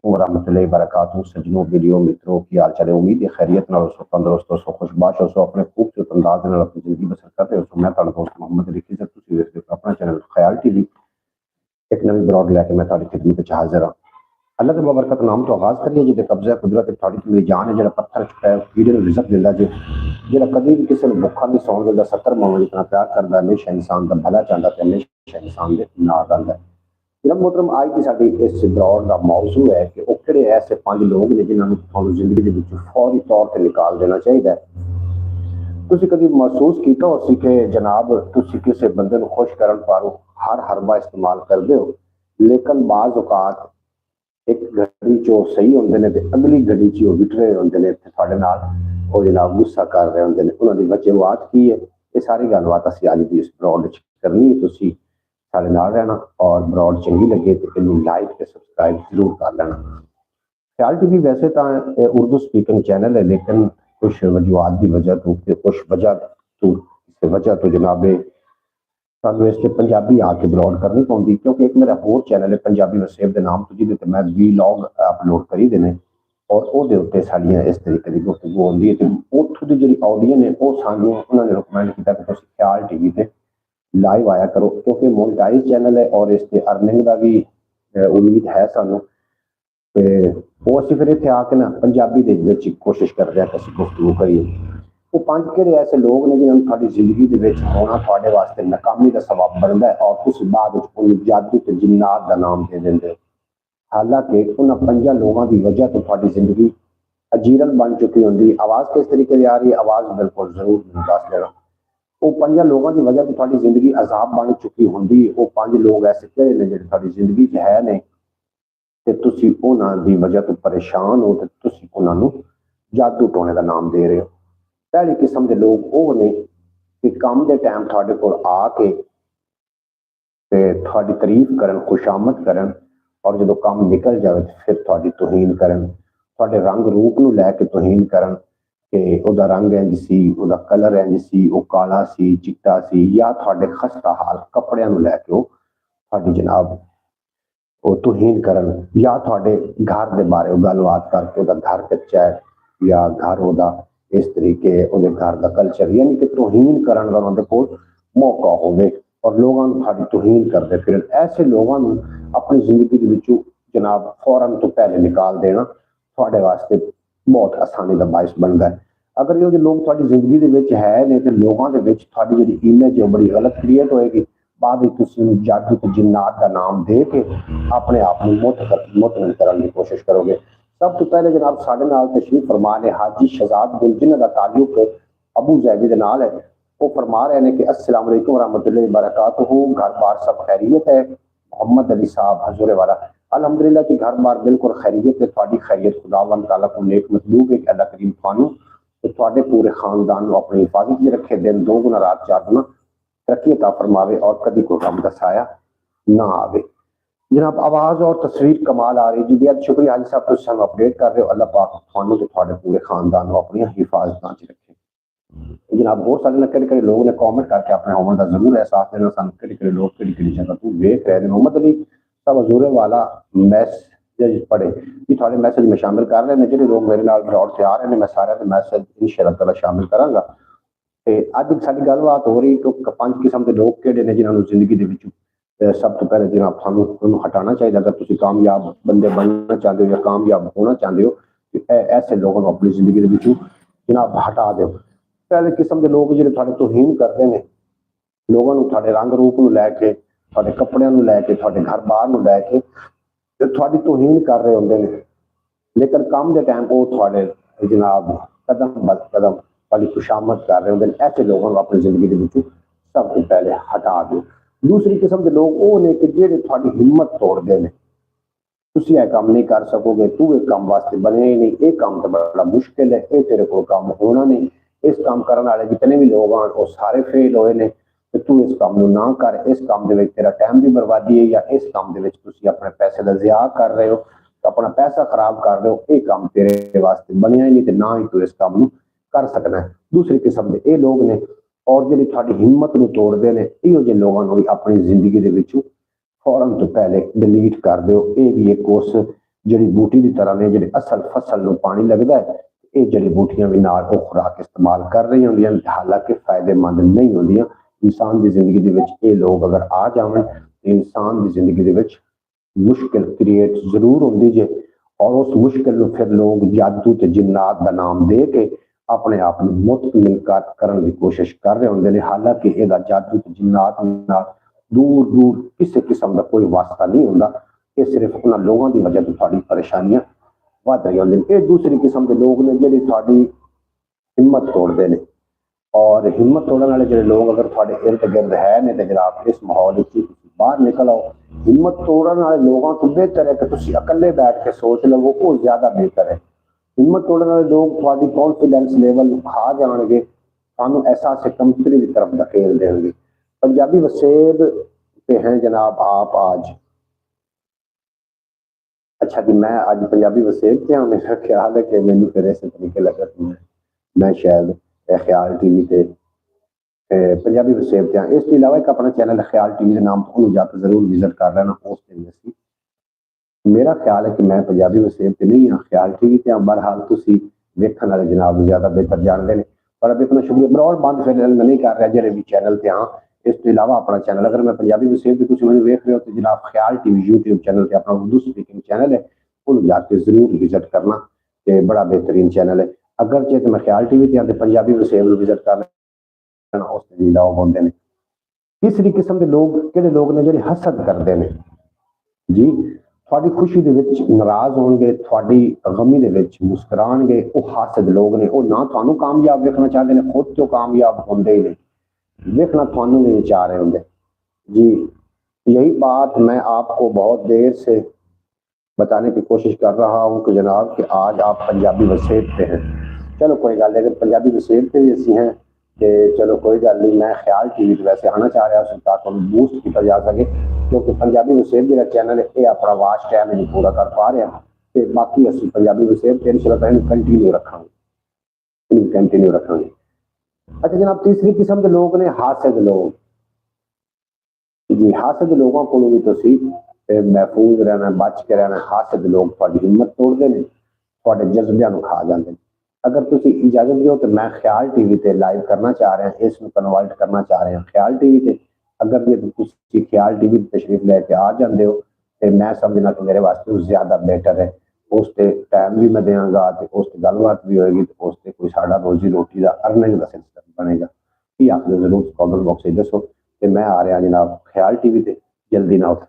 वरहमतुल्लाहि वबरकातुहू। सज्जनों, वीडियो मित्रों की हाल चाल, उम्मीद है खैरियत नाल सो तंदुरुस्त सो खुशबाश सो अपने खूबसूरत अंदाज नाल अपनी जिंदगी बसर करते हो। सो मैं तुहाडा दोस्त मोहम्मद अली खिजर, तुसीं वेखदे हो अपना चैनल ख्याल टीवी। एक नवी ब्लॉग लैके मैं तुहाडी खिदमत विच हाजिर हां। अल्लाह दे बबरकत नाम तो आगाज करिए जिहदे कब्जा कुदरत तुहाडी ते मेरी जान है, जिहड़ा पत्थर चुकाया कीड़े नूं रिज़्क दिंदा जे, जिहड़ा कदी भी किसी नूं भुक्खा नहीं सौण दिंदा, 70 मावां जितना प्यार करदा, हमेशा इंसान दा भला चाहंदा ते हमेशा इंसान दे नाल रहिंदा। जनाब मोहतरम, आज की साडी इस दौर का मौजू है कि वो किहड़े ऐसे 5 लोग ने जिन्होंने तुहानूं जिंदगी दे विचों फौरी तौर पर निकाल देना चाहिए। तुसीं कभी महसूस किया हो सी कि जनाब तुसीं किसी बंदे नूं खुश करन पारो हर हरबा इस्तेमाल करदे हो, लेकिन बाज़ औकात एक घड़ी चो सही होंदे ने ते अगली घड़ी च वो विटरे होंदे ने ते तुहाडे नाल वो जनाब गुस्सा कर रहे होंदे ने। उन्हां दी वजूहात की है, ये सारी गलबात असीं अज दी इस ब्लॉग विच करनी है। तुसीं साडे नाल रहना और ब्लॉग चंगी लगे तो इनू लाइक ते सबसक्राइब जरूर कर लेना। ख्याल टीवी वैसे तो उर्दू स्पीकिंग चैनल है, लेकिन कुछ वजूहात की वजह तो कुछ वजह तो जनाबे सानू इस पंजाबी आके ब्लॉग करनी पौंदी, क्योंकि एक मेरा होर चैनल है पंजाबी वसेब के नाम तो, जिहदे ते मैं वीलॉग अपलोड करी देने और ਉਹਦੇ ਉੱਤੇ ਸਾਡੀਆਂ इस तरीके की गुफ्तगू होंदी है। ਉੱਥੋਂ ਦੀ ਜਿਹੜੀ ਆਡੀਅנס है वो सानू उन्होंने रिकमेंड किया कि तुसीं ख्याल टीवी ते लाइव आया करो, क्योंकि मोनेटाइज चैनल है और इससे अर्निंग का भी उम्मीद है सानू। ते वो असीं फिर इत्थे आके ना पंजाबी दे विच कोशिश कर रहे हैं कि असीं गुफ्तगू करिए। वो 5 किहड़े ऐसे लोग ने जिन्हां नूं तुहाडी जिंदगी दे विच होना तुहाडे वास्ते नाकामी का सबब बनदा है और तुसीं बाद विच उन्हें जादू ते जिन्नात का नाम दे दिंदे हो। हालांकि उन्हां 5 लोगों की वजह तो तुहाडी जिंदगी अजीरन बन चुकी होंदी। आवाज़ किस तरीके की आ रही है, आवाज़ बिल्कुल जरूर मैनूं दस देना। वो 5 लोगों की वजह तो तुहाडी जिंदगी अजाब बन चुकी होंदी। वो 5 लोग ऐसे किहड़े ने जिहड़े तुहाडी जिंदगी च है ने ते तुसीं उन्हां दी वजह तो परेशान हो ते तुसीं उन्हां नूं जादू टोने का नाम दे रहे हो। पहली किस्म के लोग वो ने कि काम के टाइम तुहाडे कोल आके ते तुहाडी तारीफ करन, खुशामद करन और जो काम निकल जाए फिर तुहाडी तौहीन करन, तुहाडे रंग रूप नूं लैके तौहीन करन कि उहदा रंग इंज सी, उहदा कलर इंज सी, वो काला सी, चिट्टा सी, या तुहाडे खस्ता हाल कपड़ियां नूं लैके वो तुहाडी जनाब वो तौहीन करन, या तुहाडे घर के बारे गलबात करके उहदा घर कच्चा है या घर उहदा इस तरीके उहदे घर का कल्चर, यानी कि तौहीन करन दा उहदे कोल मौका होवे और लोगों नूं तुहाडी तौहीन करदे फिरन। ऐसे लोगों नूं अपनी जिंदगी दे विचों जनाब फौरन तो पहले निकाल देना तुहाडे वास्ते बहुत आसानी का बायस बनता है। अगर ये जो लोग तुहाडी जिंदगी दे विच है ने ते लोगों दे विच तुहाडी जिहड़ी इमेज है बड़ी गलत क्रिएट होएगी। बाद विच तुसीं जादू ते जिन्नात का नाम दे के अपने आप को मुतमिन करने की कोशिश करोगे। सब तो पहले जनाब साडे नाल तशरीफ फरमा ने हाजी शहजाद गुल, जिन्हां दा ताल्लुक अबू जैदी दे नाल है। वो फरमा रहे हैं कि अस्सलाम वालेकुम रहमतुल्लाहि वबरकातुहू। घर बार सब खैरियत है? मोहम्मद अली साहब हजूरे वाला अल्हम्दुलिल्लाह की घर बार बिल्कुल खैरियत है। तुहाडी खैरियत खुदावंद तआला को नेक मतलूब है कि अल्लाह करीम तुहानू ते तुहाडे पूरे खानदान को अपनी हिफाजत में रखे, दिन 2 गुना रात 4 गुना तरक्की अता फरमावे और कभी कोई गम दा साया ना आवे। जनाब आवाज़ और तस्वीर कमाल आ रही जी, बेहद शुक्रिया हाजी साहब, तुसीं सानू अपडेट कर रहे हो। अल्लाह पाक तुहानू ते तुहाडे पूरे खानदान को अपनी हिफाजत च रखे। जनाब बहुत सारे किहड़े लोग ने कॉमेंट करके अपने होने का जरूर एहसास देना सानू किहड़े लोग किहड़ी जगह तो वेख रहे हैं। मोहम्मद अली साहब हजूरे वाला मैसेज पढ़े कि थोड़े मैसेज में शामिल कर रहे हैं। जो लोग मेरे नाल ब्लॉग से आ रहे हैं मैं सारे के मैसेज इंशाअल्लाह ताला शामिल करांगा। ते अज साडी गलबात हो रही कि 5 किस्म के लोग किहड़े ने जिन्हां नूं जिंदगी दे विच सब तो पहले जनाब थानू उन्होंने हटाना चाहिए। अगर तुसीं कामयाब बंदे बनना चाहते हो या कामयाब होना चाहते हो तो ऐसे लोगों को अपनी जिंदगी दे विचों जनाब हटा दो। पहले किस्म के लोग जिहड़े तुहाडे तौहीन करते हैं, लोगों को तुहाडे रंग रूप नूं लैके, तुहाडे कपड़ियां नूं लैके, तुहाडे घर बार नूं लैके ते तुहाडी तौहीन कर रहे होंदे ने, लेकिन काम के टाइम वो तुहाडे जनाब कदम ब कदम तुहाडी खुशामद कर रहे होंदे ने। ऐसे लोगों को अपनी जिंदगी दे विचों सब तो पहले हटा दो। दूसरी किस्म के लोग वो ने कि जिहड़े तुहाडी हिम्मत तोड़दे ने, तुसीं यह काम नहीं कर सकोगे, तू एक काम वास्ते बने ही नहीं, ये काम तो बड़ा मुश्किल है, ये तेरे को काम होना नहीं, इस काम करने वाले जितने भी लोग हैं वो सारे फेल होए ने, तो तू इस काम को ना कर, इस काम के तेरा टाइम भी बर्बादी है या इस काम के तुसीं अपने पैसे का ज़िया कर रहे हो, अपना पैसा खराब कर रहे हो, ये काम तेरे वास्ते बनया ही नहीं तो ना ही तू इस काम कर सकना है। दूसरी किस्म के ये लोग ने और जिहड़े तुहाडी हिम्मत नूं तोड़दे ने, इहो जिहे लोगों को अपनी जिंदगी दे विचों फौरन तो पहले डिलीट कर दो। ये भी एक उस जड़ी बूटी की तरह ने जो असल फसल में पानी लगता है, ये जड़ी बूटियां भी नाल वो खुराक इस्तेमाल कर रही होंदियां, हालांकि फायदेमंद नहीं होंदियां। इंसान की जिंदगी के लोग अगर आ जावन तो इंसान की जिंदगी मुश्किल क्रिएट जरूर होंगी जे, और उस मुश्किल में फिर लोग जादू ते जिन्नात का नाम दे के अपने आप को मुतमिन करने की कोशिश कर रहे होंगे। हालांकि यदा जादू ते जिन्नात नाल दूर दूर किसी किस्म का कोई वास्ता नहीं होंदा। ये सिर्फ उन्होंने लोगों की वजह तो थोड़ी परेशानियां बढ़ रही होंगी। ये दूसरी किस्म के लोग ने जो थोड़ी हिम्मत तोड़ते हैं, और हिम्मत तोड़ने वाले जो लोग अगर थोड़े इर्द गिर्द है ने तो जनाब इस माहौल बाहर निकल आओ। हिम्मत तोड़ने वाले लोगों तो बेहतर है कि तुम अकेले बैठ के सोच लो, वो ज्यादा बेहतर है। हिम्मत तोड़ने वाले लोग थोड़ी कॉन्फिडेंस लेवल खा जाएंगे, सानू एहसास कमतरी की तरफ धकेल देंगे। पंजाबी वसेब पे हैं जनाब आप आज। अच्छा जी, मैं आज पंजाबी वसेब पे हूँ। मेरा ख्याल है कि मैंने फिर ऐसे तरीके लगा कि मैं शायद ख्याल टीवी से पंजाबी वसेब पे। इसके अलावा एक अपना चैनल ख्याल टीवी के नाम तो जाकर जरूर विजिट कर लेना। उस दिन मेरा ख्याल है कि मैं पंजाबी वसेब से नहीं हाँ, ख्याल टीवी से हाँ। बहरहाल तुम वेखन वाले जनाब ज्यादा बेहतर जानते हैं, पर अभी अपना शुक्रिया ब्रॉड बंद फिर नहीं कर रहा जो भी चैनल से हाँ। इस अलावा अपना चैनल अगर मैं पंजाबी वसेब से तुम मैंने वेख रहे हो तो जनाब ख्याल टीवी यूट्यूब चैनल से अपना उर्दू स्पीकिंग चैनल है, उन्होंने जाके जरूर विजिट करना, तो बड़ा बेहतरीन चैनल है। अगर चाहे तो मैं ख्याल टीवी से पंजाबी वसेब विजिट कर लेना, उस लोग होंगे ने। तीसरी किस्म के लोग कि लोग ने जो हसद करते हैं जी, थोड़ी खुशी दे विच नाराज होंगे, थोड़ी गमी दे विच मुस्कुराएंगे, वो हासद लोग ने। वो ना थानू कामयाब देखना चाहते हैं, खुद तो कामयाब होंगे ही नहीं, देखना थानू नहीं चाह रहे होंगे जी। यही बात मैं आपको बहुत देर से बताने की कोशिश कर रहा हूँ कि जनाब कि आज आप पंजाबी वसेब पे हैं। चलो कोई गल नहीं, अगर पंजाबी वसेब पे भी असी हैं तो चलो कोई गल नहीं। मैं ख्याल टीवी वैसे आना चाह रहा उस ताकि बूस्ट किया जा सके, क्योंकि पंजाबी वसेब जो चैनल है ये अपना वाच टाइम नहीं पूरा कर पा रहे हैं। तो बाकी असी पंजाबी वसेब पे इंशाल्लाह कंटिन्यू रखेंगे, कंटिन्यू रखेंगे। अच्छा जनाब, तीसरी किस्म के लोग ने हासद लोग जी। हासद लोगों को भी तो महफूज रहना, बच के रहना। हासद लोग थोड़ी हिम्मत तोड़ते हैं, थोड़े जज्बियां खा जाते हैं। अगर तुम इजाजत दो तो मैं ख्याल टीवी से लाइव करना चाह रहे हैं, इसमें कन्वर्ट करना चाह रहे हैं ख्याल टीवी से। अगर जो तुम ख्याल टीवी तशरीफ लैके आ जाते हो तो मैं समझना कि मेरे वास्ते ज्यादा बेहतर है। उस टाइम भी मैं देंगा, उस गलबात भी होगी, तो उस कोई साड़ा रोजी रोटी का अर्निंग का सिलसिला बनेगा। ये आप जरूर कॉमेंट बॉक्स में दसो। तो मैं आ रहा जनाब ख्याल टीवी से, जल्दी ना उठ